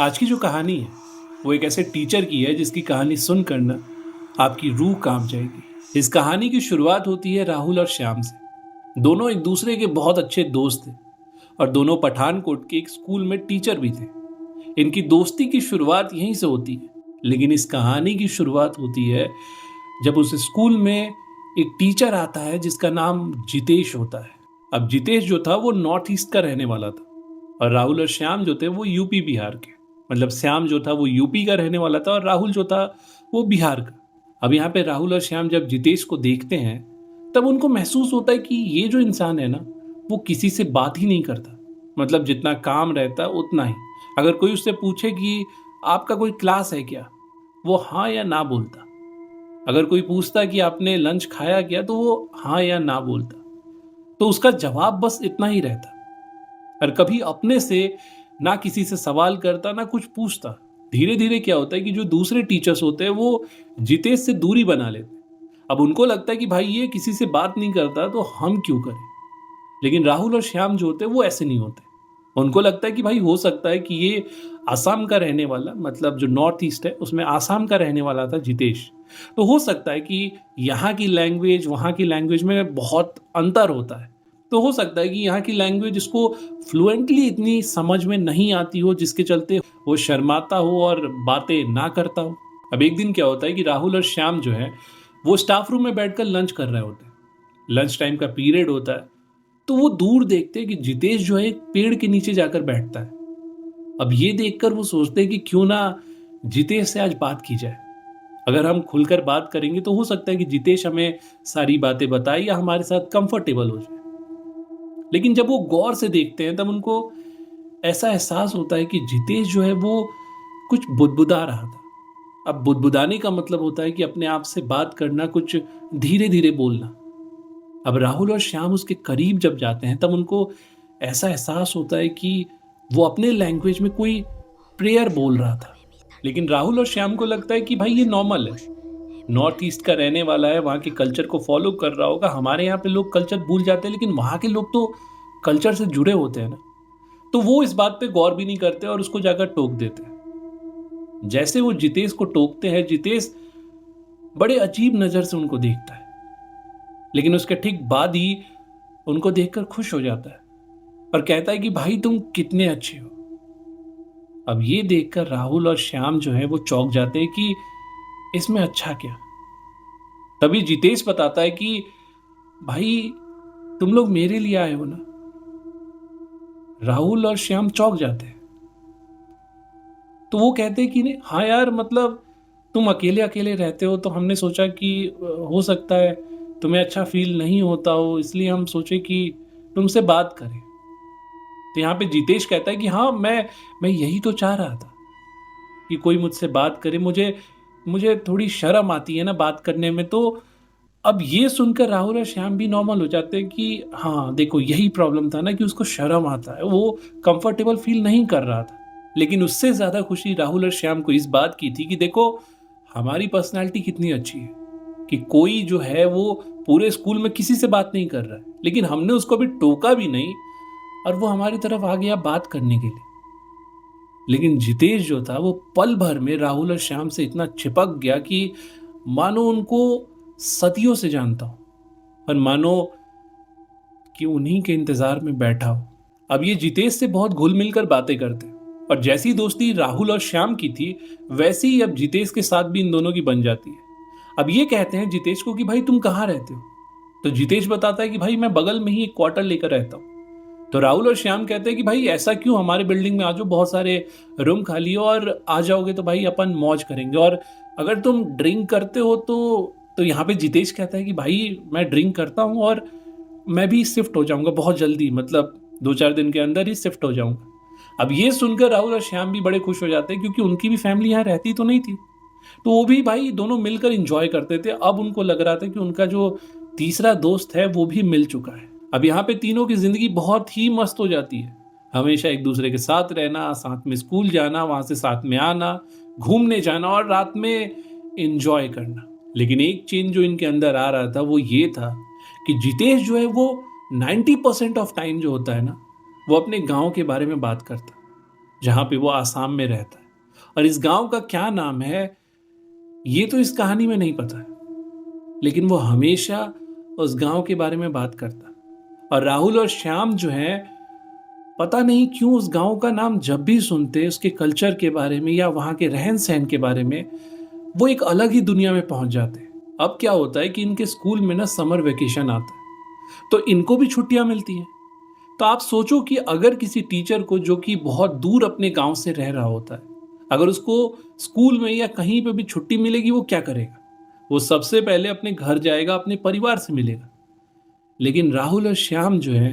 आज की जो कहानी है वो एक ऐसे टीचर की है जिसकी कहानी सुनकर ना आपकी रूह कांप जाएगी। इस कहानी की शुरुआत होती है राहुल और श्याम से। दोनों एक दूसरे के बहुत अच्छे दोस्त थे और दोनों पठानकोट के एक स्कूल में टीचर भी थे। इनकी दोस्ती की शुरुआत यहीं से होती है, लेकिन इस कहानी की शुरुआत होती है जब उस स्कूल में एक टीचर आता है जिसका नाम जितेश होता है। अब जितेश जो था वो नॉर्थ ईस्ट का रहने वाला था और राहुल और श्याम जो थे वो यूपी बिहार के। मतलब श्याम जो था वो यूपी का रहने वाला था और राहुल जो था वो बिहार का। अब यहाँ पे राहुल और श्याम जब जितेश को देखते हैं तब उनको महसूस होता है कि ये जो इंसान है ना वो किसी से बात ही नहीं करता। मतलब जितना काम रहता उतना ही। अगर कोई उससे पूछे कि आपका कोई क्लास है क्या, वो हाँ या ना बोलता। अगर कोई पूछता कि आपने लंच खाया क्या, तो वो हाँ या ना बोलता। तो उसका जवाब बस इतना ही रहता और कभी अपने से ना किसी से सवाल करता ना कुछ पूछता। धीरे धीरे क्या होता है कि जो दूसरे टीचर्स होते हैं वो जितेश से दूरी बना लेते। अब उनको लगता है कि भाई ये किसी से बात नहीं करता तो हम क्यों करें। लेकिन राहुल और श्याम जो होते हैं वो ऐसे नहीं होते। उनको लगता है कि भाई हो सकता है कि ये आसाम का रहने वाला, मतलब जो नॉर्थ ईस्ट है उसमें आसाम का रहने वाला था जितेश, तो हो सकता है कि यहाँ की लैंग्वेज वहाँ की लैंग्वेज में बहुत अंतर होता है। तो हो सकता है कि यहाँ की लैंग्वेज इसको फ्लुएंटली इतनी समझ में नहीं आती हो, जिसके चलते वो शर्माता हो और बातें ना करता हो। अब एक दिन क्या होता है कि राहुल और श्याम जो है वो स्टाफ रूम में बैठकर लंच कर रहे होते हैं। लंच टाइम का पीरियड होता है। तो वो दूर देखते हैं कि जितेश जो है एक पेड़ के नीचे जाकर बैठता है। अब ये देखकर वो सोचते हैं कि क्यों ना जितेश से आज बात की जाए। अगर हम खुलकर बात करेंगे तो हो सकता है कि जितेश हमें सारी बातें बताए या हमारे साथ कंफर्टेबल हो जाए। लेकिन जब वो गौर से देखते हैं तब उनको ऐसा एहसास होता है कि जितेश जो है वो कुछ बुदबुदा रहा था। अब बुदबुदाने का मतलब होता है कि अपने आप से बात करना, कुछ धीरे धीरे बोलना। अब राहुल और श्याम उसके करीब जब जाते हैं तब उनको ऐसा एहसास होता है कि वो अपने लैंग्वेज में कोई प्रेयर बोल रहा था। लेकिन राहुल और श्याम को लगता है कि भाई ये नॉर्मल है, नॉर्थ ईस्ट का रहने वाला है, वहाँ के कल्चर को फॉलो कर रहा होगा। हमारे यहाँ पे लोग कल्चर भूल जाते हैं, लेकिन वहाँ के लोग तो कल्चर से जुड़े होते हैं ना। तो वो इस बात पे गौर भी नहीं करते और उसको जाकर टोक देते हैं। जैसे वो जितेश को टोकते हैं, जितेश बड़े अजीब नजर से उनको देखता है, लेकिन उसके ठीक बाद ही उनको देखकर खुश हो जाता है और कहता है कि भाई तुम कितने अच्छे हो। अब ये देखकर राहुल और श्याम जो है वो चौंक जाते हैं कि इसमें अच्छा क्या। तभी जितेश बताता है कि भाई तुम लोग मेरे लिए आए हो ना। राहुल और श्याम चौंक जाते हैं। तो वो कहते हैं कि नहीं, हाँ यार, मतलब तुम अकेले अकेले रहते हो तो हमने सोचा कि हो सकता है तुम्हें अच्छा फील नहीं होता हो, इसलिए हम सोचे कि तुमसे बात करें। तो यहाँ पे जितेश कहता है कि हाँ, मैं यही तो चाह रहा था कि कोई मुझसे बात करे। मुझे मुझे थोड़ी शर्म आती है ना बात करने में। तो अब ये सुनकर राहुल और श्याम भी नॉर्मल हो जाते हैं कि हाँ देखो, यही प्रॉब्लम था ना कि उसको शर्म आता है, वो कंफर्टेबल फील नहीं कर रहा था। लेकिन उससे ज्यादा खुशी राहुल और श्याम को इस बात की थी कि देखो हमारी पर्सनालिटी कितनी अच्छी है कि कोई जो है वो पूरे स्कूल में किसी से बात नहीं कर रहा है, लेकिन हमने उसको भी टोका भी नहीं और वो हमारी तरफ आ गया बात करने के लिए। लेकिन जितेश जो था वो पल भर में राहुल और श्याम से इतना चिपक गया कि मानो उनको सदियों से जानता हो और मानो कि उन्हीं के इंतजार में बैठा हो। अब ये जितेश से बहुत घुल मिलकर बातें करते हैं और जैसी दोस्ती राहुल और श्याम की थी वैसी ही अब जितेश के साथ भी इन दोनों की बन जाती है। अब ये कहते हैं जितेश को कि भाई तुम कहाँ रहते हो। तो जितेश बताता है कि भाई मैं बगल में ही एक क्वार्टर लेकर रहता हूँ। तो राहुल और श्याम कहते हैं कि भाई ऐसा क्यों, हमारे बिल्डिंग में आ जाओ, बहुत सारे रूम खाली हो और आ जाओगे तो भाई अपन मौज करेंगे। और अगर तुम ड्रिंक करते हो तो यहाँ पे जितेश कहता है कि भाई मैं ड्रिंक करता हूँ और मैं भी शिफ्ट हो जाऊंगा बहुत जल्दी, मतलब 2-4 दिन के अंदर ही शिफ्ट हो जाऊंगा। अब ये सुनकर राहुल और श्याम भी बड़े खुश हो जाते हैं क्योंकि उनकी भी फैमिली यहाँ रहती तो नहीं थी। तो वो भी भाई दोनों मिलकर इंजॉय करते थे। अब उनको लग रहा था कि उनका जो तीसरा दोस्त है वो भी मिल चुका है। अब यहाँ पे तीनों की जिंदगी बहुत ही मस्त हो जाती है। हमेशा एक दूसरे के साथ रहना, साथ में स्कूल जाना, वहां से साथ में आना, घूमने जाना और रात में एंजॉय करना। लेकिन एक चेंज जो इनके अंदर आ रहा था वो ये था कि जितेश जो है वो 90% ऑफ टाइम जो होता है ना वो अपने गांव के बारे में बात करता। जहां पे वो आसाम में रहता है। और इस गांव का क्या नाम है ये तो इस कहानी में नहीं पता है, लेकिन वो हमेशा उस गांव के बारे में बात करता है। और राहुल और श्याम जो है, पता नहीं क्यों उस गांव का नाम जब भी सुनते, उसके कल्चर के बारे में या वहां के रहन सहन के बारे में, वो एक अलग ही दुनिया में पहुंच जाते हैं। अब क्या होता है कि इनके स्कूल में ना समर वेकेशन आता है, तो इनको भी छुट्टियां मिलती हैं। तो आप सोचो कि अगर किसी टीचर को, जो कि बहुत दूर अपने गांव से रह रहा होता है, अगर उसको स्कूल में या कहीं पे भी छुट्टी मिलेगी, वो क्या करेगा? वो सबसे पहले अपने घर जाएगा, अपने परिवार से मिलेगा। लेकिन राहुल और श्याम जो है,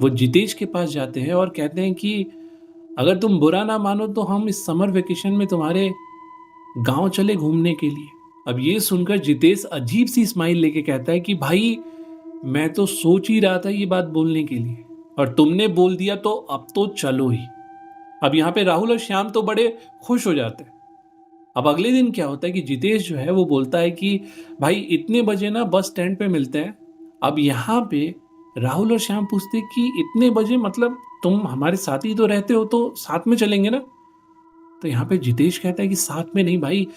वो जितेश के पास जाते हैं और कहते हैं कि अगर तुम बुरा ना मानो तो हम इस समर वेकेशन में तुम्हारे गांव चले घूमने के लिए। अब ये सुनकर जितेश अजीब सी स्माइल लेके कहता है कि भाई, मैं तो सोच ही रहा था ये बात बोलने के लिए, और तुमने बोल दिया तो अब तो चलो ही। अब यहाँ पे राहुल और श्याम तो बड़े खुश हो जाते हैं। अब अगले दिन क्या होता है कि जितेश जो है वो बोलता है कि भाई इतने बजे ना बस स्टैंड पे मिलते हैं। अब यहाँ पे राहुल और श्याम पूछते कि इतने बजे मतलब तुम हमारे साथ ही तो रहते हो, तो साथ में चलेंगे ना? तो यहाँ पे जितेश कहता है कि साथ में नहीं भाई,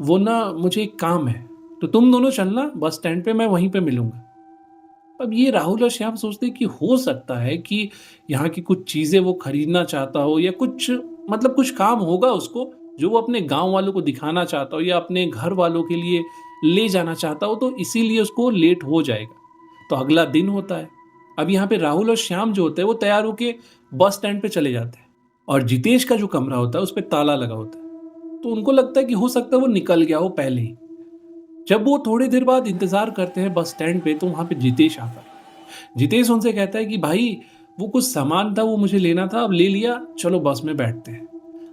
वो ना मुझे एक काम है, तो तुम दोनों चलना बस स्टैंड पे, मैं वहीं पे मिलूंगा। अब ये राहुल और श्याम सोचते हैं कि हो सकता है कि यहाँ की कुछ चीजें वो खरीदना चाहता हो, या कुछ मतलब कुछ काम होगा उसको जो वो अपने गांव वालों को दिखाना चाहता हो या अपने घर वालों के लिए ले जाना चाहता हो, तो इसीलिए उसको लेट हो जाएगा। तो अगला दिन होता है। अब यहाँ पे राहुल और श्याम जो होते हैं वो तैयार होके बस स्टैंड पे चले जाते हैं, और जितेश का जो कमरा होता है उस पर ताला लगा होता है। तो उनको लगता है कि हो सकता है वो निकल गया हो पहले ही। जब वो थोड़ी देर बाद इंतजार करते हैं बस स्टैंड पे, तो वहां पे जितेश आता है। जितेश उनसे कहता है कि भाई, वो कुछ सामान था वो मुझे लेना था, अब ले लिया, चलो बस में बैठते हैं।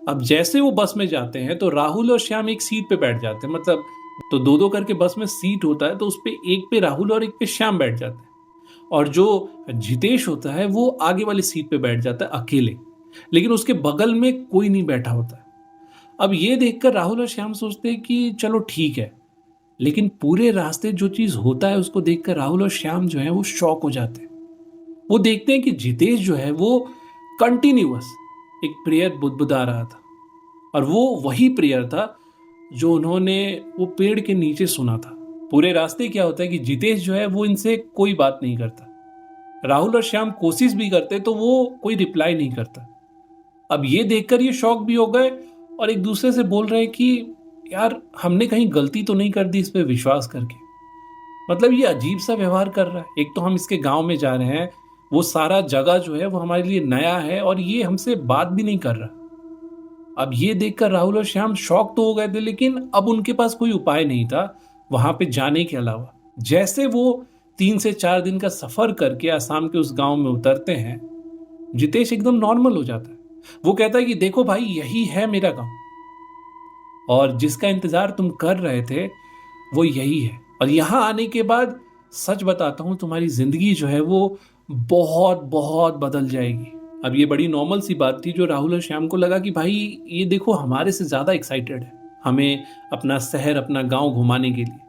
अब जैसे वो बस में जाते हैं तो राहुल और श्याम एक सीट पे बैठ जाते हैं, मतलब तो दो दो करके बस में सीट होता है, तो उस पे एक पे राहुल और एक पे श्याम बैठ जाते हैं। और जो जितेश होता है वो आगे वाली सीट पे बैठ जाता है अकेले, लेकिन उसके बगल में कोई नहीं बैठा होता है। अब ये देखकर राहुल और श्याम सोचते हैं कि चलो ठीक है, लेकिन पूरे रास्ते जो चीज होता है उसको देखकर राहुल और श्याम जो है वो शॉक हो जाते हैं। वो देखते हैं कि जितेश जो है वो कंटिन्यूअस एक प्रेयर बुदबुदा रहा था, और वो वही प्रेयर था जो उन्होंने वो पेड़ के नीचे सुना था। पूरे रास्ते क्या होता है कि जितेश जो है वो इनसे कोई बात नहीं करता। राहुल और श्याम कोशिश भी करते तो वो कोई रिप्लाई नहीं करता। अब ये देखकर ये शॉक भी हो गए, और एक दूसरे से बोल रहे हैं कि यार, हमने कहीं गलती तो नहीं कर दी इस पे विश्वास करके? मतलब ये अजीब सा व्यवहार कर रहा है। एक तो हम इसके गांव में जा रहे हैं, वो सारा जगह जो है वो हमारे लिए नया है, और ये हमसे बात भी नहीं कर रहा। अब ये देखकर राहुल और श्याम शॉक तो हो गए थे, लेकिन अब उनके पास कोई उपाय नहीं था वहां पे जाने के अलावा। जैसे वो 3 से 4 दिन का सफर करके आसाम के उस गांव में उतरते हैं, जितेश एकदम नॉर्मल हो जाता है। वो कहता है कि देखो भाई, यही है मेरा गांव, और जिसका इंतजार तुम कर रहे थे वो यही है। और यहां आने के बाद सच बताता हूं, तुम्हारी जिंदगी जो है वो बहुत बहुत बदल जाएगी। अब ये बड़ी नॉर्मल सी बात थी, जो राहुल और श्याम को लगा कि भाई, ये देखो हमारे से ज्यादा एक्साइटेड है हमें अपना शहर, अपना गांव घुमाने के लिए।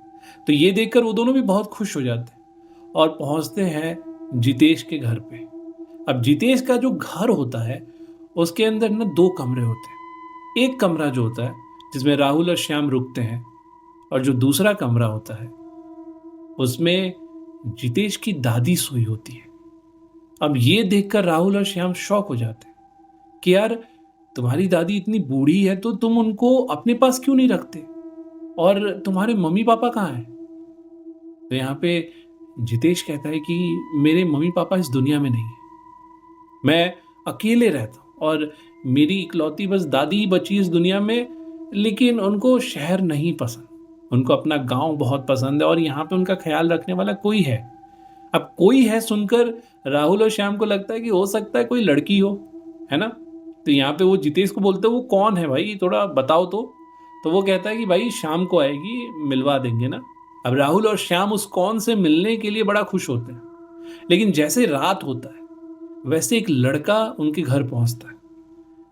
तो ये देखकर वो दोनों भी बहुत खुश हो जाते हैं और पहुंचते हैं जितेश के घर पे। अब जितेश का जो घर होता है उसके अंदर ना 2 कमरे होते हैं। एक कमरा जो होता है जिसमें राहुल और श्याम रुकते हैं, और जो दूसरा कमरा होता है उसमें जितेश की दादी सोई होती है। अब ये देखकर राहुल और श्याम शॉक हो जाते हैं कि यार, तुम्हारी दादी इतनी बूढ़ी है तो तुम उनको अपने पास क्यों नहीं रखते, और तुम्हारे मम्मी पापा कहाँ हैं? तो यहाँ पे जितेश कहता है कि मेरे मम्मी पापा इस दुनिया में नहीं है, मैं अकेले रहता हूँ, और मेरी इकलौती बस दादी ही बची इस दुनिया में। लेकिन उनको शहर नहीं पसंद, उनको अपना गांव बहुत पसंद है, और यहाँ पे उनका ख्याल रखने वाला कोई है। अब कोई है सुनकर राहुल और श्याम को लगता है कि हो सकता है कोई लड़की हो, है ना? तो यहाँ पे वो जितेश को बोलते हैं, वो कौन है भाई, थोड़ा बताओ तो वो कहता है कि भाई, शाम को आएगी, मिलवा देंगे ना। अब राहुल और श्याम उस कौन से मिलने के लिए बड़ा खुश होते हैं। लेकिन जैसे रात होता है वैसे एक लड़का उनके घर पहुंचता है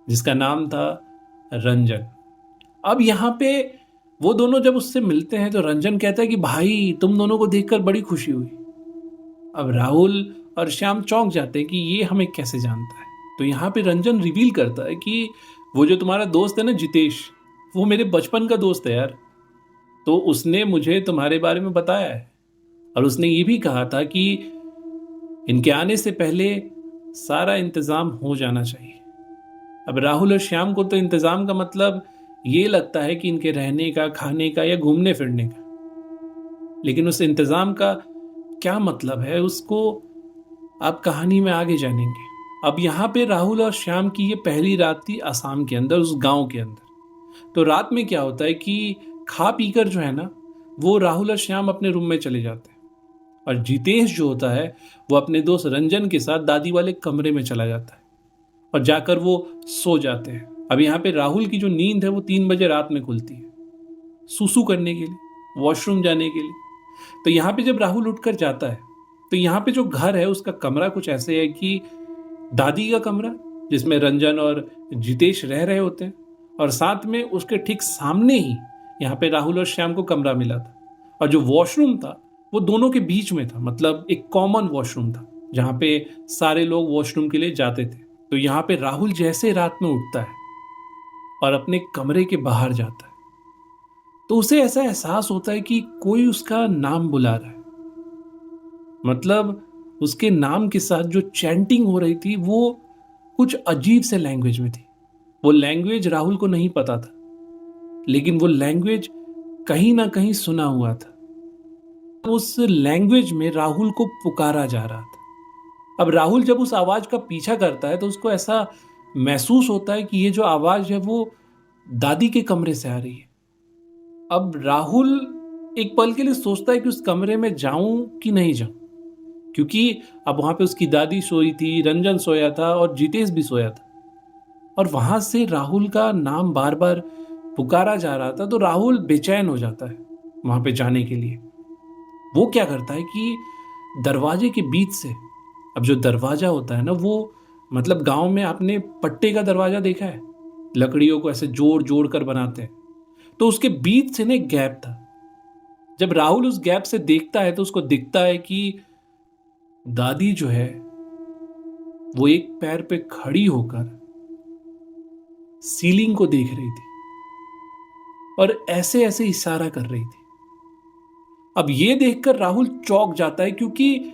जिसका नाम था रंजन। अब यहाँ पे वो दोनों जब उससे मिलते हैं तो रंजन कहता है कि भाई, तुम दोनों को देखकर बड़ी खुशी हुई। अब राहुल और श्याम चौंक जाते हैं कि ये हमें कैसे जानता है। तो यहाँ पे रंजन रिवील करता है कि वो जो तुम्हारा दोस्त है ना जितेश, वो मेरे बचपन का दोस्त है यार। तो उसने मुझे तुम्हारे बारे में बताया है और उसने ये भी कहा था कि इनके आने से पहले सारा इंतजाम हो जाना चाहिए। अब राहुल और श्याम को तो इंतजाम का मतलब ये लगता है कि इनके रहने का, खाने का या घूमने फिरने का, लेकिन उस इंतजाम का क्या मतलब है उसको आप कहानी में आगे जानेंगे। अब यहाँ पे राहुल और श्याम की ये पहली रात थी आसाम के अंदर, उस गांव के अंदर। तो रात में क्या होता है कि खा पीकर जो है ना, वो राहुल और श्याम अपने रूम में चले जाते हैं और जितेश जो होता है वो अपने दोस्त रंजन के साथ दादी वाले कमरे में चला जाता है और जाकर वो सो जाते हैं। अब यहाँ पे राहुल की जो नींद है वो 3 बजे रात में खुलती है, सुसु करने के लिए, वॉशरूम जाने के लिए। तो यहाँ पे जब राहुल उठकर जाता है तो यहाँ पे जो घर है उसका कमरा कुछ ऐसे है कि दादी का कमरा जिसमें रंजन और जितेश रह रहे होते हैं, और साथ में उसके ठीक सामने ही यहाँ पे राहुल और श्याम को कमरा मिला था। और जो वॉशरूम था वो दोनों के बीच में था, मतलब एक कॉमन वॉशरूम था जहाँ पे सारे लोग वॉशरूम के लिए जाते थे। तो यहाँ पे राहुल जैसे रात में उठता है और अपने कमरे के बाहर जाता है तो उसे ऐसा एहसास होता है कि कोई उसका नाम बुला रहा है। मतलब उसके नाम के साथ जो चैंटिंग हो रही थी वो कुछ अजीब से लैंग्वेज में थी। वो लैंग्वेज राहुल को नहीं पता था, लेकिन वो लैंग्वेज कहीं ना कहीं सुना हुआ था। उस लैंग्वेज में राहुल को पुकारा जा रहा था। अब राहुल जब उस आवाज का पीछा करता है तो उसको ऐसा महसूस होता है कि ये जो आवाज है वो दादी के कमरे से आ रही है। अब राहुल एक पल के लिए सोचता है कि उस कमरे में जाऊं कि नहीं जाऊं, क्योंकि अब वहां पे उसकी दादी सोई थी, रंजन सोया था और जितेश भी सोया था और वहां से राहुल का नाम बार बार पुकारा जा रहा था। तो राहुल बेचैन हो जाता है वहां पे जाने के लिए। वो क्या करता है कि दरवाजे के बीच से, अब जो दरवाजा होता है ना वो, मतलब गांव में आपने पट्टे का दरवाजा देखा है, लकड़ियों को ऐसे जोड़ जोड़ कर बनाते हैं, तो उसके बीच से ना एक गैप था। जब राहुल उस गैप से देखता है तो उसको दिखता है कि दादी जो है वो एक पैर पे खड़ी होकर सीलिंग को देख रही थी और ऐसे ऐसे इशारा कर रही थी। अब ये देखकर राहुल चौंक जाता है, क्योंकि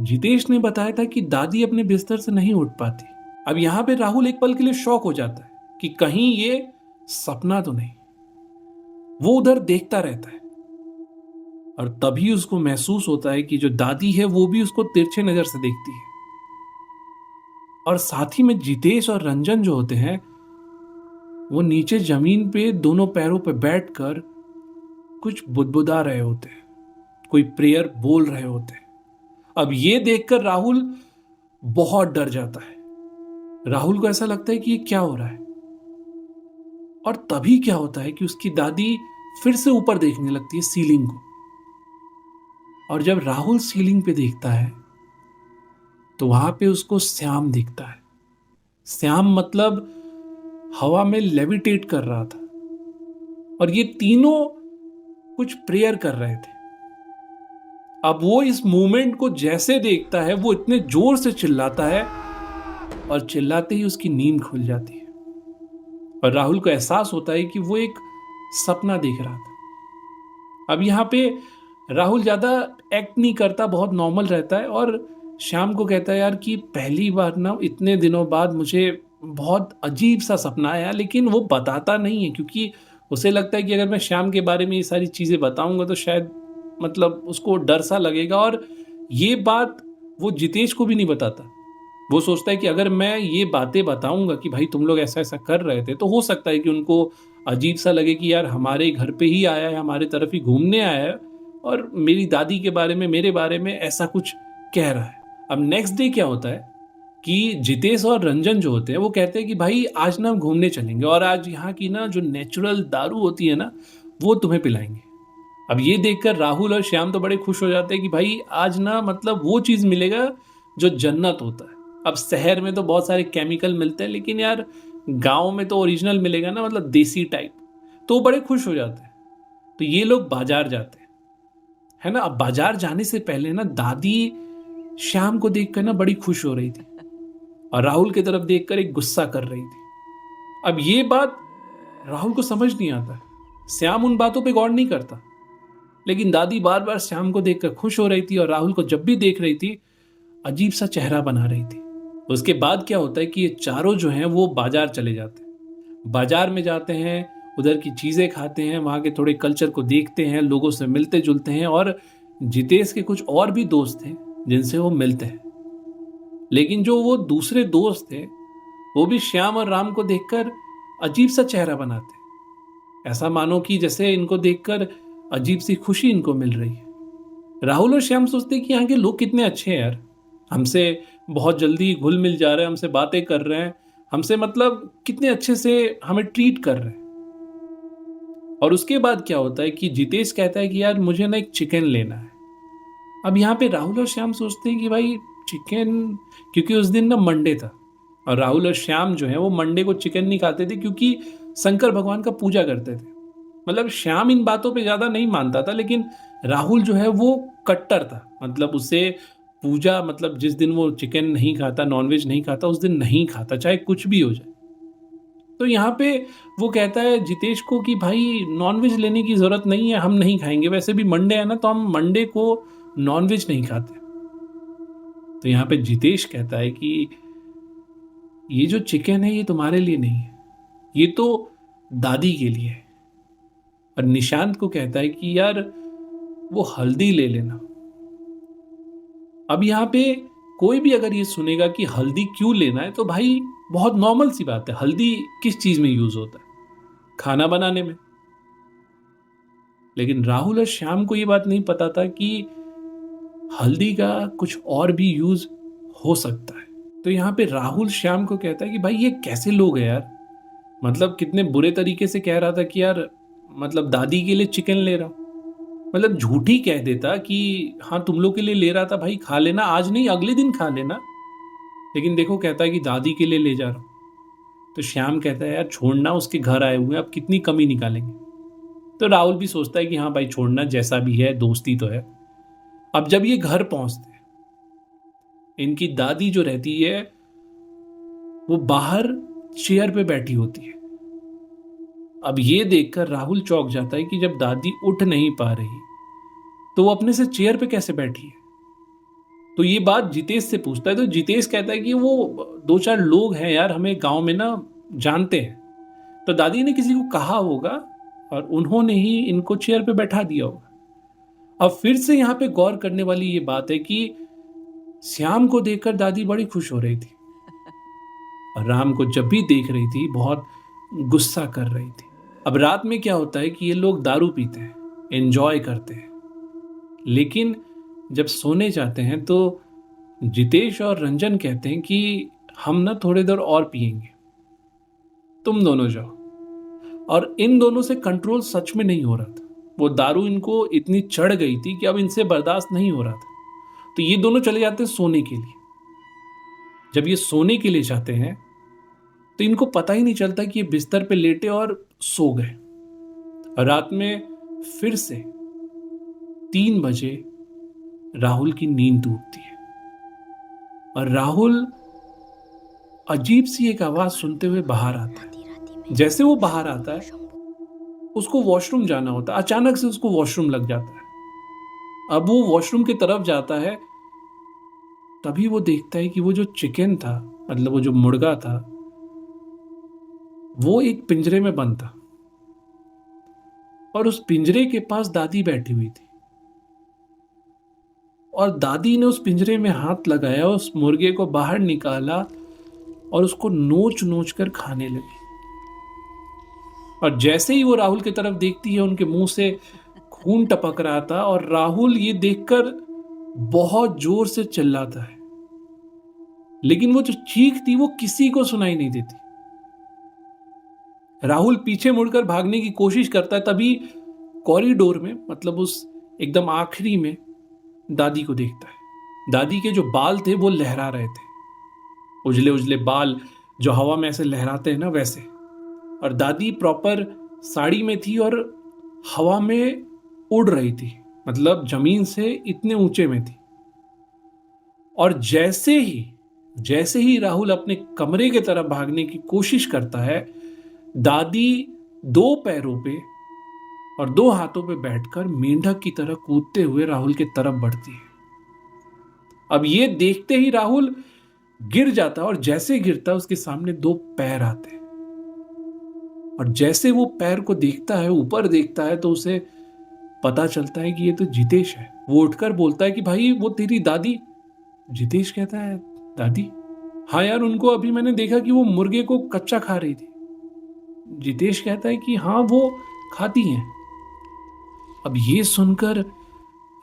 जितेश ने बताया था कि दादी अपने बिस्तर से नहीं उठ पाती। अब यहां पे राहुल एक पल के लिए शॉक हो जाता है कि कहीं ये सपना तो नहीं। वो उधर देखता रहता है और तभी उसको महसूस होता है कि जो दादी है वो भी उसको तिरछे नजर से देखती है। और साथ ही में जितेश और रंजन जो होते हैं वो नीचे जमीन पे दोनों पैरों पे बैठकर कुछ बुदबुदा रहे होते हैं, कोई प्रेयर बोल रहे होते हैं। अब ये देखकर राहुल बहुत डर जाता है। राहुल को ऐसा लगता है कि ये क्या हो रहा है। और तभी क्या होता है कि उसकी दादी फिर से ऊपर देखने लगती है सीलिंग को। और जब राहुल सीलिंग पे देखता है तो वहां पे उसको श्याम दिखता है। श्याम मतलब हवा में लेविटेट कर रहा था और ये तीनों कुछ प्रेयर कर रहे थे। अब वो इस मूवमेंट को जैसे देखता है वो इतने जोर से चिल्लाता है और चिल्लाते ही उसकी नींद खुल जाती है और राहुल को एहसास होता है कि वो एक सपना देख रहा था। अब यहाँ पे राहुल ज्यादा एक्ट नहीं करता, बहुत नॉर्मल रहता है और श्याम को कहता है यार कि पहली बार ना इतने दिनों बाद मुझे बहुत अजीब सा सपना आया, लेकिन वो बताता नहीं है क्योंकि उसे लगता है कि अगर मैं श्याम के बारे में ये सारी चीजें बताऊंगा तो शायद मतलब उसको डर सा लगेगा। और ये बात वो जितेश को भी नहीं बताता। वो सोचता है कि अगर मैं ये बातें बताऊंगा कि भाई तुम लोग ऐसा ऐसा कर रहे थे तो हो सकता है कि उनको अजीब सा लगे कि यार हमारे घर पे ही आया है, हमारे तरफ ही घूमने आया है और मेरी दादी के बारे में, मेरे बारे में ऐसा कुछ कह रहा है। अब नेक्स्ट डे क्या होता है कि जितेश और रंजन जो होते हैं वो कहते हैं कि भाई आज ना हम घूमने चलेंगे और आज यहाँ की ना जो नेचुरल दारू होती है ना वो तुम्हें पिलाएंगे। अब ये देखकर राहुल और श्याम तो बड़े खुश हो जाते हैं कि भाई आज ना मतलब वो चीज मिलेगा जो जन्नत होता है। अब शहर में तो बहुत सारे केमिकल मिलते हैं, लेकिन यार गांव में तो ओरिजिनल मिलेगा ना, मतलब देसी टाइप। तो वो बड़े खुश हो जाते हैं। तो ये लोग बाजार जाते हैं, है ना। अब बाजार जाने से पहले ना दादी श्याम को देखकर ना बड़ी खुश हो रही थी और राहुल की तरफ देखकर एक गुस्सा कर रही थी। अब ये बात राहुल को समझ नहीं आता। श्याम उन बातों पे गौर नहीं करता, लेकिन दादी बार बार श्याम को देखकर खुश हो रही थी और राहुल को जब भी देख रही थी अजीब सा चेहरा बना रही थी। उसके बाद क्या होता है कि ये चारों जो हैं वो बाजार चले जाते हैं। बाजार में जाते हैं, उधर की चीजें खाते हैं, वहां के थोड़े कल्चर को देखते हैं, लोगों से मिलते जुलते हैं और जितेश के कुछ और भी दोस्त हैं जिनसे वो मिलते हैं। लेकिन जो वो दूसरे दोस्त थे वो भी श्याम और राम को देखकर अजीब सा चेहरा बनाते हैं, ऐसा मानो कि जैसे इनको देखकर अजीब सी खुशी इनको मिल रही है। राहुल और श्याम सोचते हैं कि यहाँ के लोग कितने अच्छे हैं यार, हमसे बहुत जल्दी घुल मिल जा रहे हैं, हमसे बातें कर रहे हैं, हमसे मतलब कितने अच्छे से हमें ट्रीट कर रहे हैं। और उसके बाद क्या होता है कि जितेश कहता है कि यार मुझे ना एक चिकन लेना है। अब यहाँ पे राहुल और श्याम सोचते हैं कि भाई चिकन, क्योंकि उस दिन ना मंडे था और राहुल और श्याम जो है वो मंडे को चिकन नहीं खाते थे क्योंकि शंकर भगवान का पूजा करते थे। मतलब श्याम इन बातों पे ज्यादा नहीं मानता था, लेकिन राहुल जो है वो कट्टर था। मतलब उसे पूजा, मतलब जिस दिन वो चिकन नहीं खाता, नॉनवेज नहीं खाता, उस दिन नहीं खाता, चाहे कुछ भी हो जाए। तो यहाँ पे वो कहता है जितेश को कि भाई नॉनवेज लेने की जरूरत नहीं है, हम नहीं खाएंगे, वैसे भी मंडे है ना, तो हम मंडे को नॉनवेज नहीं खाते। तो यहाँ पे जितेश कहता है कि ये जो चिकन है ये तुम्हारे लिए नहीं है, ये तो दादी के लिए है। और निशांत को कहता है कि यार वो हल्दी ले लेना। अब यहाँ पे कोई भी अगर ये सुनेगा कि हल्दी क्यों लेना है तो भाई बहुत नॉर्मल सी बात है, हल्दी किस चीज में यूज होता है? खाना बनाने में। लेकिन राहुल और श्याम को ये बात नहीं पता था कि हल्दी का कुछ और भी यूज हो सकता है। तो यहाँ पे राहुल श्याम को कहता है कि भाई ये कैसे लोग हैं यार, मतलब कितने बुरे तरीके से कह रहा था कि यार मतलब दादी के लिए चिकन ले रहा हूं, मतलब झूठी कह देता कि हाँ तुम लोग के लिए ले रहा था, भाई खा लेना, आज नहीं अगले दिन खा लेना। लेकिन देखो कहता है कि दादी के लिए ले जा रहा हूं। तो श्याम कहता है यार छोड़ना, उसके घर आए हुए हैं, अब कितनी कमी निकालेंगे। तो राहुल भी सोचता है कि हाँ भाई छोड़ना, जैसा भी है दोस्ती तो है। अब जब ये घर पहुंचते हैं, इनकी दादी जो रहती है वो बाहर चेयर पे बैठी होती है। अब ये देखकर राहुल चौंक जाता है कि जब दादी उठ नहीं पा रही तो वो अपने से चेयर पे कैसे बैठी है। तो ये बात जितेश से पूछता है। तो जितेश कहता है कि वो दो चार लोग हैं यार, हमें गांव में ना जानते हैं, तो दादी ने किसी को कहा होगा और उन्होंने ही इनको चेयर पे बैठा दिया होगा। अब फिर से यहाँ पे गौर करने वाली ये बात है कि श्याम को देखकर दादी बड़ी खुश हो रही थी और राम को जब भी देख रही थी बहुत गुस्सा कर रही थी। अब रात में क्या होता है कि ये लोग दारू पीते हैं, एंजॉय करते हैं, लेकिन जब सोने जाते हैं तो जितेश और रंजन कहते हैं कि हम ना थोड़ी देर और पिएंगे, तुम दोनों जाओ। और इन दोनों से कंट्रोल सच में नहीं हो रहा था, वो दारू इनको इतनी चढ़ गई थी कि अब इनसे बर्दाश्त नहीं हो रहा था। तो ये दोनों चले जाते हैं सोने के लिए। जब ये सोने के लिए जाते हैं तो इनको पता ही नहीं चलता कि ये बिस्तर पे लेटे और सो गए। और रात में फिर से 3 बजे राहुल की नींद टूटती है और राहुल अजीब सी एक आवाज सुनते हुए बाहर आता है। जैसे वो बाहर आता है उसको वॉशरूम जाना होता है, अचानक से उसको वॉशरूम लग जाता है। अब वो वॉशरूम की तरफ जाता है, तभी वो देखता है कि वो जो चिकन था, मतलब वो जो मुर्गा था, वो एक पिंजरे में बंद था और उस पिंजरे के पास दादी बैठी हुई थी। और दादी ने उस पिंजरे में हाथ लगाया, उस मुर्गे को बाहर निकाला और उसको नोच नोच कर खाने लगी। और जैसे ही वो राहुल की तरफ देखती है उनके मुंह से खून टपक रहा था और राहुल ये देखकर बहुत जोर से चिल्लाता है, लेकिन वो जो चीख थी वो किसी को सुनाई नहीं देती। राहुल पीछे मुड़कर भागने की कोशिश करता है, तभी कॉरिडोर में, मतलब उस एकदम आखिरी में, दादी को देखता है। दादी के जो बाल थे वो लहरा रहे थे, उजले उजले बाल जो हवा में ऐसे लहराते हैं ना वैसे। और दादी प्रॉपर साड़ी में थी और हवा में उड़ रही थी, मतलब जमीन से इतने ऊंचे में थी। और जैसे ही जैसे ही राहुल अपने कमरे की तरफ भागने की कोशिश करता है, दादी 2 पैरों पे और 2 हाथों पे बैठकर मेंढक की तरह कूदते हुए राहुल की तरफ बढ़ती है। अब ये देखते ही राहुल गिर जाता है और जैसे गिरता है उसके सामने 2 पैर आते हैं। और जैसे वो पैर को देखता है, ऊपर देखता है, तो उसे पता चलता है कि ये तो जितेश है। वो उठकर बोलता है कि भाई वो तेरी दादी। जितेश कहता है, दादी? हाँ यार, उनको अभी मैंने देखा कि वो मुर्गे को कच्चा खा रही थी। जितेश कहता है कि हाँ, वो खाती हैं। अब ये सुनकर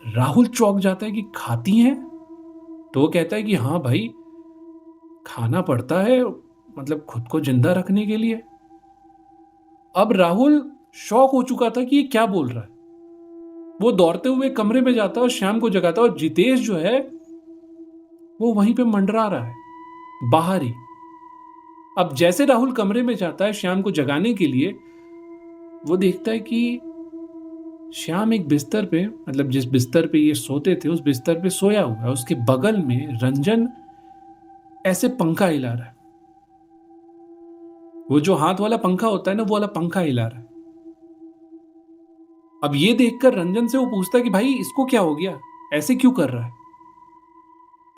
राहुल चौंक जाता है कि खाती हैं? तो वो कहता है कि हाँ भाई, खाना पड़ता है, मतलब खुद को जिंदा रखने के लिए। अब राहुल शॉक हो चुका था कि ये क्या बोल रहा है। वो दौड़ते हुए कमरे में जाता है और श्याम को जगाता है, और जितेश जो है वो वहीं पे मंडरा रहा है बाहर ही। अब जैसे राहुल कमरे में जाता है श्याम को जगाने के लिए, वो देखता है कि श्याम एक बिस्तर पे, मतलब जिस बिस्तर पे ये सोते थे उस बिस्तर पे सोया हुआ है। उसके बगल में रंजन ऐसे पंखा हिला रहा है। वो जो हाथ वाला पंखा होता है ना, वो वाला पंखा हिला रहा है। अब ये देखकर रंजन से वो पूछता है कि भाई इसको क्या हो गया, ऐसे क्यों कर रहा है?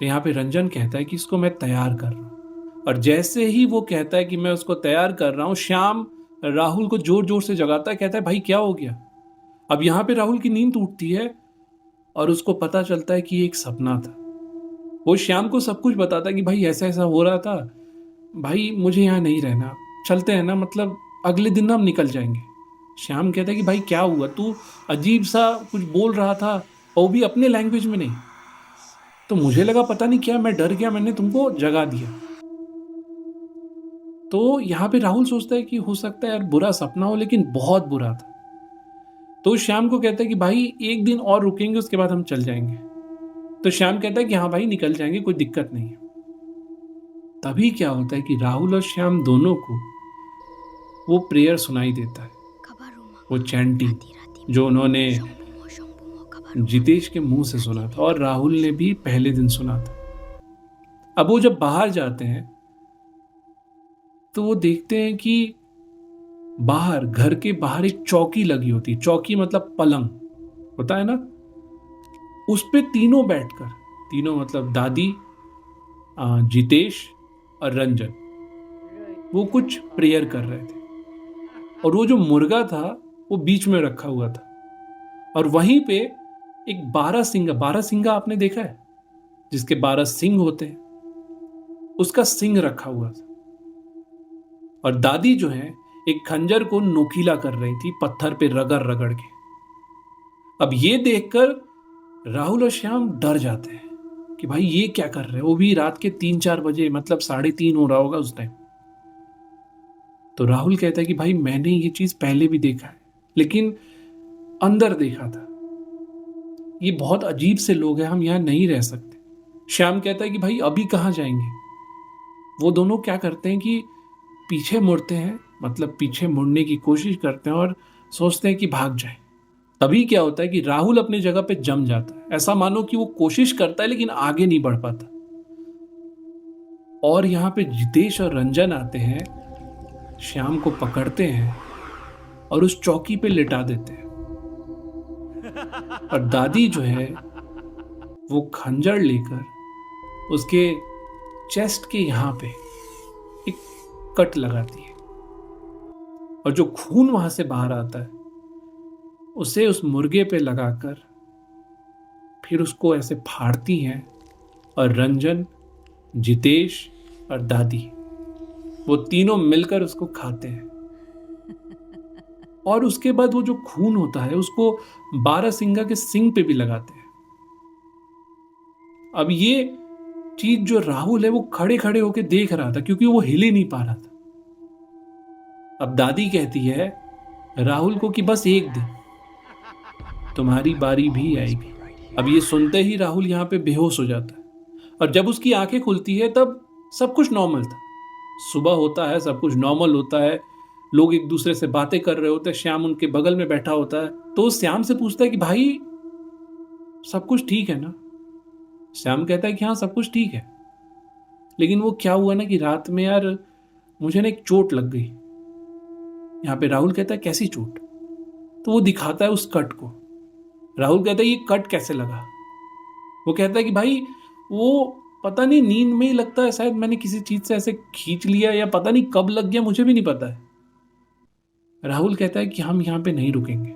तो यहां पे रंजन कहता है कि इसको मैं तैयार कर रहा हूं। और जैसे ही वो कहता है कि मैं उसको तैयार कर रहा हूं, श्याम राहुल को जोर जोर से जगाता है, कहता है भाई क्या हो गया? अब यहां पे राहुल की नींद टूटती है और उसको पता चलता है कि ये एक सपना था। वो श्याम को सब कुछ बताता है कि भाई ऐसा ऐसा हो रहा था, भाई मुझे यहाँ नहीं रहना, चलते हैं ना, मतलब अगले दिन ना हम निकल जाएंगे। श्याम कहता है कि भाई क्या हुआ, तू अजीब सा कुछ बोल रहा था और वो भी अपने लैंग्वेज में नहीं। तो मुझे लगा पता नहीं क्या, मैं डर गया, मैंने तुमको जगा दिया। तो यहाँ पे राहुल सोचता है कि हो सकता है यार बुरा सपना हो, लेकिन बहुत बुरा था। तो श्याम को कहता है कि भाई एक दिन और रुकेंगे, उसके बाद हम चल जाएंगे। तो श्याम कहता है कि हाँ भाई निकल जाएंगे, कोई दिक्कत नहीं है। तभी क्या होता है कि राहुल और श्याम दोनों को वो प्रेयर सुनाई देता है, वो चैंटिंग जो उन्होंने जितेश के मुंह से सुना था और राहुल ने भी पहले दिन सुना था। अब वो जब बाहर जाते हैं तो वो देखते हैं कि बाहर, घर के बाहर एक चौकी लगी होती है। चौकी मतलब पलंग होता है ना, उस पे तीनों बैठकर, तीनों मतलब दादी, जितेश और रंजन, वो कुछ प्रेयर कर रहे थे। और वो जो मुर्गा था वो बीच में रखा हुआ था, और वहीं पे एक बारहसिंगा आपने देखा है, जिसके 12 सिंग होते हैं, उसका सिंग रखा हुआ था। और दादी जो है एक खंजर को नोकीला कर रही थी पत्थर पे रगड़ रगड़ के। अब ये देखकर राहुल और श्याम डर जाते हैं कि भाई ये क्या कर रहे हैं, वो भी रात के 3-4 बजे, मतलब 3:30 हो रहा होगा उस टाइम। तो राहुल कहता है कि भाई मैंने ये चीज पहले भी देखा है, लेकिन अंदर देखा था, ये बहुत अजीब से लोग हैं, हम यहां नहीं रह सकते। श्याम कहता है कि भाई अभी कहां जाएंगे? वो दोनों क्या करते हैं कि पीछे मुड़ते हैं, मतलब पीछे मुड़ने की कोशिश करते हैं और सोचते हैं कि भाग जाए। तभी क्या होता है कि राहुल अपनी जगह पे जम जाता है, ऐसा मानो कि वो कोशिश करता है लेकिन आगे नहीं बढ़ पाता। और यहां पे जितेश और रंजन आते हैं, श्याम को पकड़ते हैं और उस चौकी पे लिटा देते हैं। और दादी जो है वो खंजर लेकर उसके चेस्ट के यहां पे एक कट लगाती है, और जो खून वहां से बाहर आता है उसे उस मुर्गे पे लगाकर फिर उसको ऐसे फाड़ती हैं। और रंजन, जितेश और दादी, वो तीनों मिलकर उसको खाते हैं। और उसके बाद वो जो खून होता है उसको बारहसिंगा के सिंग पे भी लगाते हैं। अब ये चीज जो राहुल है वो खड़े खड़े होके देख रहा था, क्योंकि वो हिल ही नहीं पा रहा था। अब दादी कहती है राहुल को कि बस एक दिन तुम्हारी बारी भी आएगी। अब ये सुनते ही राहुल यहां पे बेहोश हो जाता है, और जब उसकी आंखें खुलती है तब सब कुछ नॉर्मल था। सुबह होता है, सब कुछ नॉर्मल होता है, लोग एक दूसरे से बातें कर रहे होते हैं, श्याम उनके बगल में बैठा होता है। तो श्याम से पूछता है कि भाई सब कुछ ठीक है ना? श्याम कहता है कि हाँ सब कुछ ठीक है। लेकिन वो क्या हुआ ना कि रात में यार मुझे ना एक चोट लग गई। यहाँ पे राहुल कहता है कैसी चोट? तो वो दिखाता है उस कट को। राहुल कहता है ये कट कैसे लगा? वो कहता है कि भाई वो पता नहीं नींद में ही लगता है, शायद मैंने किसी चीज से ऐसे खींच लिया या पता नहीं कब लग गया, मुझे भी नहीं पता है। राहुल कहता है कि हम यहाँ पे नहीं रुकेंगे।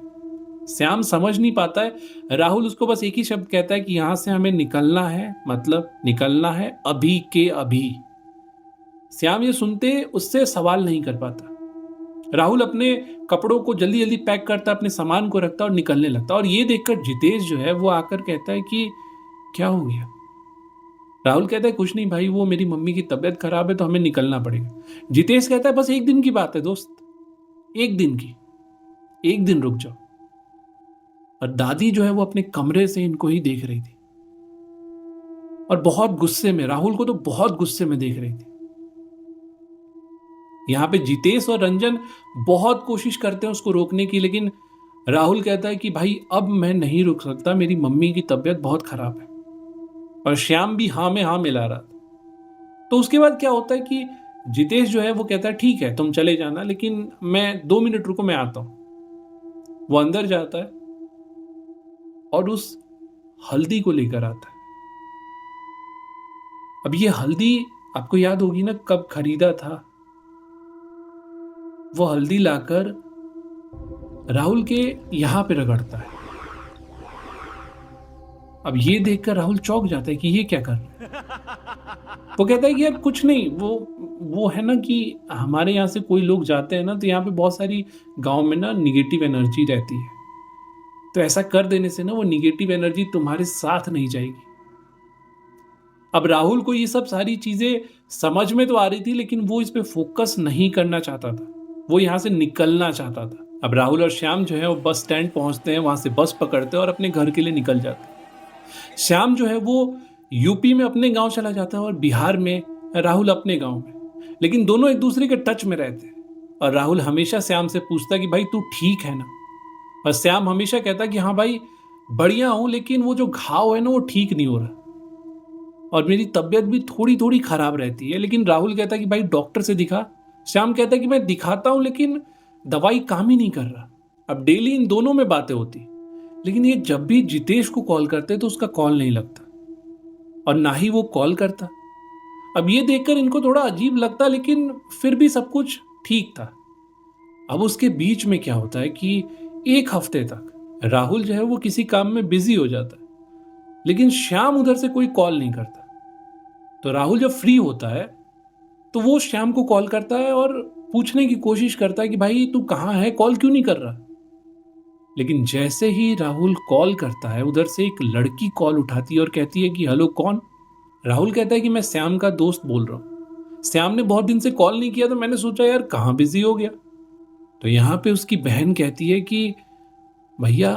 श्याम समझ नहीं पाता है। राहुल उसको बस एक ही शब्द कहता है कि यहां से हमें निकलना है, मतलब निकलना है अभी के अभी। श्याम ये सुनते उससे सवाल नहीं कर पाता। राहुल अपने कपड़ों को जल्दी जल्दी पैक करता, अपने सामान को रखता और निकलने लगता। और ये देखकर जितेश जो है वो आकर कहता है कि क्या हो गया? राहुल कहता है कुछ नहीं भाई, वो मेरी मम्मी की तबीयत खराब है तो हमें निकलना पड़ेगा। जितेश कहता है बस एक दिन की बात है दोस्त, एक दिन की, एक दिन रुक जाओ। और दादी जो है वो अपने कमरे से इनको ही देख रही थी और बहुत गुस्से में, राहुल को तो बहुत गुस्से में देख रही थी। यहां पे जितेश और रंजन बहुत कोशिश करते हैं उसको रोकने की, लेकिन राहुल कहता है कि भाई अब मैं नहीं रुक सकता, मेरी मम्मी की तबीयत बहुत खराब है। और श्याम भी हाँ में हाँ मिला रहा था। तो उसके बाद क्या होता है कि जितेश जो है वो कहता है ठीक है तुम चले जाना, लेकिन मैं 2 मिनट रुको, मैं आता हूं। वो अंदर जाता है और उस हल्दी को लेकर आता है। अब ये हल्दी आपको याद होगी ना कब खरीदा था? वो हल्दी लाकर राहुल के यहां पे रगड़ता है। अब ये देखकर राहुल चौंक जाता है कि ये क्या कर रहा है। वो कहता है कि यार कुछ नहीं, वो है ना कि हमारे यहाँ से कोई लोग जाते हैं ना तो यहाँ पे बहुत सारी गांव में ना निगेटिव एनर्जी रहती है, तो ऐसा कर देने से ना वो निगेटिव एनर्जी तुम्हारे साथ नहीं जाएगी। अब राहुल को ये सब सारी चीजें समझ में तो आ रही थी, लेकिन वो इस पे फोकस नहीं करना चाहता था, वो यहां से निकलना चाहता था। अब राहुल और श्याम जो है वो बस स्टैंड पहुंचते हैं, वहां से बस पकड़ते हैं और अपने घर के लिए निकल जाते हैं। श्याम जो है वो यूपी में अपने गांव चला जाता है और बिहार में राहुल अपने गांव में, लेकिन दोनों एक दूसरे के टच में रहते हैं। और राहुल हमेशा श्याम से पूछता कि भाई तू ठीक है ना? और श्याम हमेशा कहता कि हाँ भाई बढ़िया हूं, लेकिन वो जो घाव है ना वो ठीक नहीं हो रहा और मेरी तबीयत भी थोड़ी थोड़ी खराब रहती है। लेकिन राहुल कहता कि भाई डॉक्टर से दिखा। श्याम कहता कि मैं दिखाता हूं लेकिन दवाई काम ही नहीं कर रहा। अब डेली इन दोनों में बातें होती, लेकिन ये जब भी जितेश को कॉल करते तो उसका कॉल नहीं लगता और ना ही वो कॉल करता। अब ये देखकर इनको थोड़ा अजीब लगता, लेकिन फिर भी सब कुछ ठीक था। अब उसके बीच में क्या होता है कि 1 हफ्ते तक राहुल जो है वो किसी काम में बिजी हो जाता है, लेकिन श्याम उधर से कोई कॉल नहीं करता। तो राहुल जब फ्री होता है तो वो श्याम को कॉल करता है और पूछने की कोशिश करता है कि भाई तू कहाँ है, कॉल क्यों नहीं कर रहा? लेकिन जैसे ही राहुल कॉल करता है उधर से एक लड़की कॉल उठाती है और कहती है कि हेलो कौन? राहुल कहता है कि मैं श्याम का दोस्त बोल रहा हूं, श्याम ने बहुत दिन से कॉल नहीं किया तो मैंने सोचा यार कहाँ बिजी हो गया। तो यहां पे उसकी बहन कहती है कि भैया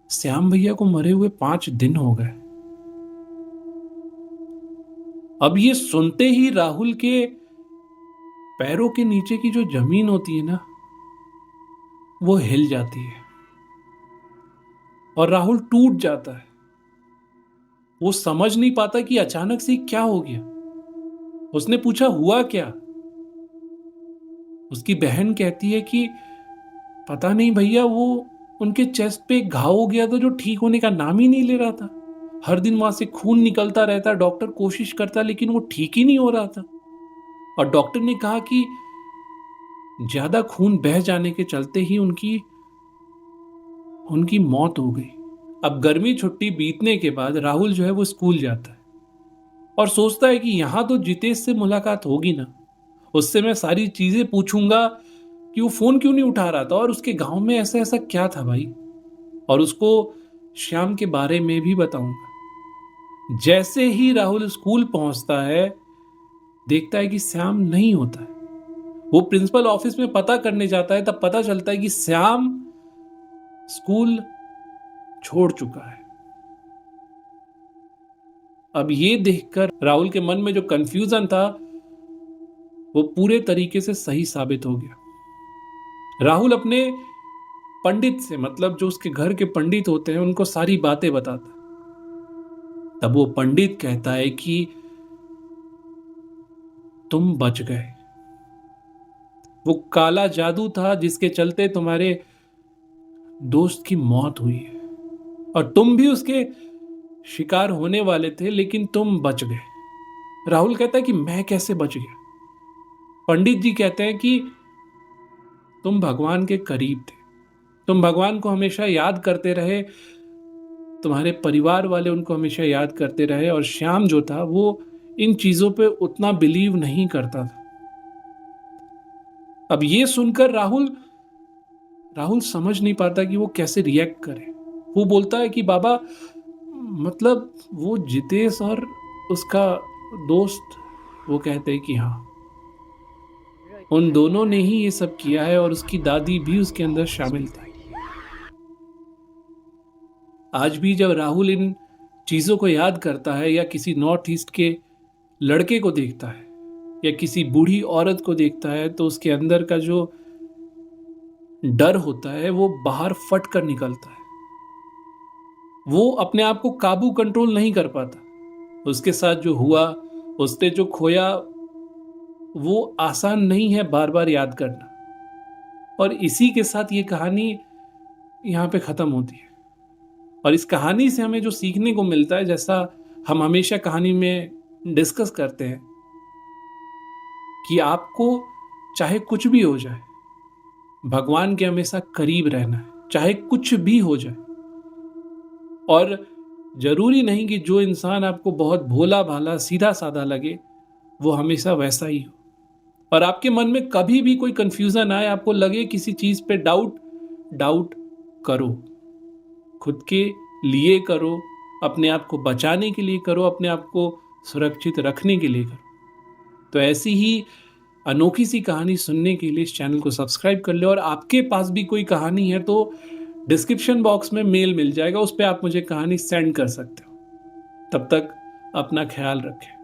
श्याम भैया को मरे हुए 5 दिन हो गए। अब ये सुनते ही राहुल के पैरों के नीचे की जो जमीन होती है ना वो हिल जाती है और राहुल टूट जाता है। वो समझ नहीं पाता कि अचानक से क्या हो गया। उसने पूछा हुआ क्या? उसकी बहन कहती है कि पता नहीं भैया, वो उनके चेस्ट पे एक घाव हो गया था जो ठीक होने का नाम ही नहीं ले रहा था। हर दिन वहां से खून निकलता रहता, डॉक्टर कोशिश करता लेकिन वो ठीक ही नहीं हो रहा था। और डॉक्टर ने कहा कि ज्यादा खून बह जाने के चलते ही उनकी उनकी मौत हो गई। अब गर्मी छुट्टी बीतने के बाद राहुल जो है वो स्कूल जाता है और सोचता है कि यहां तो जितेश से मुलाकात होगी ना, उससे मैं सारी चीजें पूछूंगा कि वो फोन क्यों नहीं उठा रहा था और उसके गांव में ऐसा ऐसा क्या था भाई, और उसको श्याम के बारे में भी बताऊंगा। जैसे ही राहुल स्कूल पहुंचता है देखता है कि श्याम नहीं होता है। वो प्रिंसिपल ऑफिस में पता करने जाता है, तब पता चलता है कि श्याम स्कूल छोड़ चुका है। अब ये देखकर राहुल के मन में जो कंफ्यूजन था वो पूरे तरीके से सही साबित हो गया। राहुल अपने पंडित से, मतलब जो उसके घर के पंडित होते हैं, उनको सारी बातें बताता। तब वो पंडित कहता है कि तुम बच गए। वो काला जादू था जिसके चलते तुम्हारे दोस्त की मौत हुई है और तुम भी उसके शिकार होने वाले थे, लेकिन तुम बच गए। राहुल कहता है कि मैं कैसे बच गया। पंडित जी कहते हैं कि तुम भगवान के करीब थे, तुम भगवान को हमेशा याद करते रहे, तुम्हारे परिवार वाले उनको हमेशा याद करते रहे, और श्याम जो था वो इन चीजों पे उतना बिलीव नहीं करता था। अब ये सुनकर राहुल समझ नहीं पाता कि वो कैसे रिएक्ट करे। वो बोलता है कि बाबा, मतलब वो जितेश और उसका दोस्त, वो कहते हैं कि हाँ, उन दोनों ने ही ये सब किया है और उसकी दादी भी उसके अंदर शामिल थी। आज भी जब राहुल इन चीजों को याद करता है या किसी नॉर्थ ईस्ट के लड़के को देखता है या किसी बूढ़ी औरत को देखता है, तो उसके अंदर का जो डर होता है वो बाहर फट कर निकलता है। वो अपने आप को काबू कंट्रोल नहीं कर पाता। उसके साथ जो हुआ, उसने जो खोया, वो आसान नहीं है बार बार याद करना। और इसी के साथ ये कहानी यहां पे खत्म होती है। और इस कहानी से हमें जो सीखने को मिलता है, जैसा हम हमेशा कहानी में डिस्कस करते हैं, कि आपको चाहे कुछ भी हो जाए, भगवान के हमेशा करीब रहना है, चाहे कुछ भी हो जाए। और जरूरी नहीं कि जो इंसान आपको बहुत भोला भाला सीधा साधा लगे वो हमेशा वैसा ही हो। और आपके मन में कभी भी कोई कंफ्यूजन आए, आपको लगे किसी चीज पे डाउट करो, खुद के लिए करो, अपने आप को बचाने के लिए करो, अपने आप को सुरक्षित रखने के लिए करो। तो ऐसी ही अनोखी सी कहानी सुनने के लिए इस चैनल को सब्सक्राइब कर ले। और आपके पास भी कोई कहानी है तो डिस्क्रिप्शन बॉक्स में मेल मिल जाएगा, उस पर आप मुझे कहानी सेंड कर सकते हो। तब तक अपना ख्याल रखें।